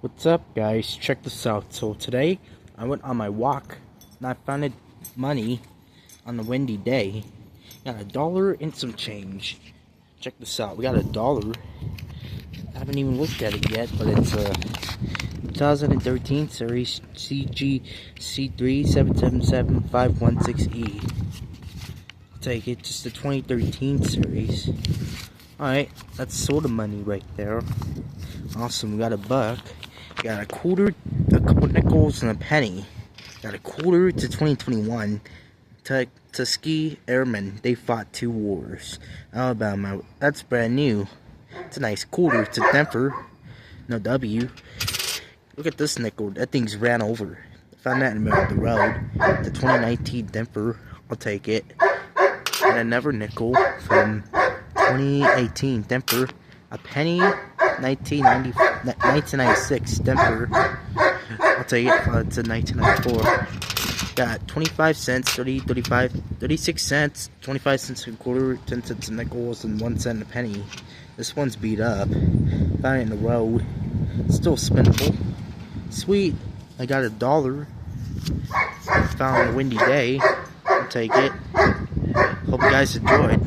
What's up, guys? Check this out. So today I went on my walk and I found money on a windy day. Got $1 and some change. Check this out. We got $1. I haven't even looked at it yet, but it's a 2013 series CG C3777516E. I'll take it. Just the 2013 series. Alright, that's sort of money right there. Awesome. We got $1. Got a quarter, a couple nickels, and a penny. Got a quarter to 2021. Tuskegee Airmen. They fought 2 wars. Alabama. That's brand new. It's a nice quarter to Denver. No W. Look at this nickel. That thing's ran over. Found that in the middle of the road. The 2019 Denver. I'll take it. And another nickel from 2018 Denver. A penny. 1996 Denver. I'll take it to 1994. Got 25 cents, 30, 35, 36 cents, 25 cents a quarter, 10 cents a nickels, and 1 cent a penny. This one's beat up. Found it in the road. Still spinnable. Sweet. I got $1. Found on a windy day. I'll take it. Hope you guys enjoyed.